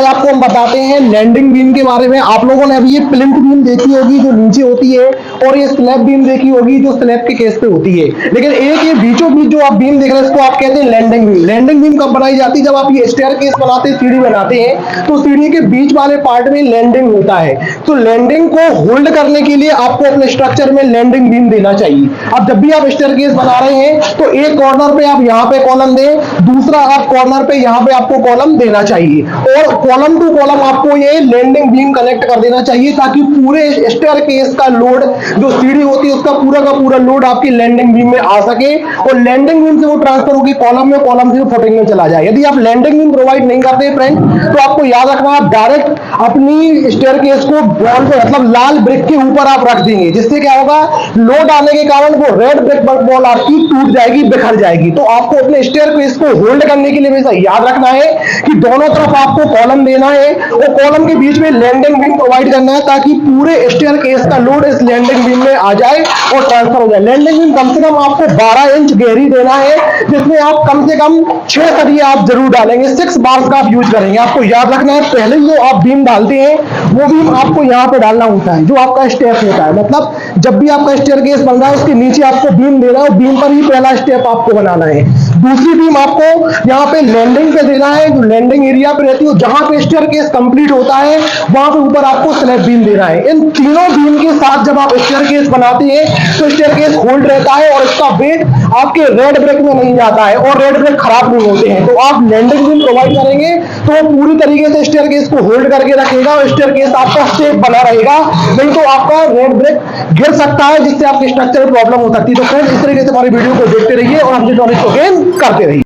आज आपको हम बताते हैं लैंडिंग बीम के बारे में। आप लोगों ने अभी ये प्लिंथ बीम देखी होगी जो नीचे होती है, और ये स्लैब बीम देखी होगी जो स्लैब के केस पे होती है। लेकिन एक ये बीचों बीच जो आप बीम देख रहे हैं इसको आप कहते हैं लैंडिंग बीम। लैंडिंग बीम कब बनाई जाती है? जब आप ये स्टेयरकेस बनाते हैं, सीढ़ी बनाते हैं, तो सीढ़ी के बीच वाले पार्ट में लैंडिंग होता है। तो लैंडिंग को होल्ड करने के लिए आपको अपने स्ट्रक्चर में लैंडिंग बीम देना चाहिए। अब जब भी आप स्टेयरकेस बना रहे हैं तो एक कॉर्नर पे आप यहाँ पे कॉलम दें, दूसरा आप कॉर्नर पे यहाँ पे आपको कॉलम देना चाहिए, और कॉलम टू कॉलम आपको ये लैंडिंग बीम कनेक्ट कर देना चाहिए, ताकि पूरे स्टेयरकेस का लोड जो सीढ़ी होती है उसका पूरा का पूरा लोड आपकी लैंडिंग बीम में आ सके, और लैंडिंग बीम से वो ट्रांसफर होगी कॉलम में, कॉलम से फुटिंग में चला जाए। यदि आप लैंडिंग बीम प्रोवाइड नहीं करते फ्रेंड, तो आपको याद रखना आप डायरेक्ट अपनी स्टेयरकेस को बॉल पे मतलब लाल ब्रिक के ऊपर आप रख देंगे, जिससे क्या होगा, लोड आने के कारण वो रेड ब्रिक बॉल आपकी टूट जाएगी, बिखर जाएगी। तो आपको अपने स्टेयरकेस को होल्ड करने के लिए हमेशा याद रखना है कि दोनों तरफ आपको कॉलम देना है और कॉलम के बीच में लैंडिंग बीम प्रोवाइड करना है, ताकि पूरे स्टेयरकेस का लोड इस लैंडिंग बीम में आ जाए और ट्रांसफर हो जाए। लैंडिंग बीम कम से कम आपको 12 इंच गहरी देना है, जिसमें आप कम से कम 6 सरिये आप जरूर डालेंगे, 6 बार्स का आप यूज करेंगे। आपको याद रखना है पहले जो आप बीम डालते हैं वो बीम आपको यहाँ पे डालना होता है, जो आपका स्टेप होता है। मतलब जब भी आपका स्टेयरकेस बन रहा है उसके नीचे आपको बीम देना है, और बीम पर ही पहला स्टेप आपको बनाना है। दूसरी बीम आपको यहाँ पे लैंडिंग पे देना है, जो लैंडिंग एरिया पे रहती है, जहां पे स्टेयरकेस कंप्लीट होता है वहां पे ऊपर आपको स्लैब बीम देना है। इन तीनों बीम के साथ जब आप स्टेयरकेस बनाते हैं तो स्टेयरकेस होल्ड रहता है और इसका वेट आपके रेड ब्रिक में नहीं जाता है, और रेड ब्रिक खराब नहीं होते हैं। तो आप लैंडिंग बीम प्रोवाइड करेंगे तो वो पूरी तरीके से स्टेयरकेस को होल्ड करके रखेगा, और स्टेयरकेस आपका सेफ बना रहेगा। नहीं तो आपका रेड ब्रिक गिर सकता है, जिससे आपके स्ट्रक्चर में प्रॉब्लम हो सकती है। तो फ्रेंड्स, इस तरीके से हमारी वीडियो को देखते रहिए और हमसे नॉलेज को गेन करते रहिए।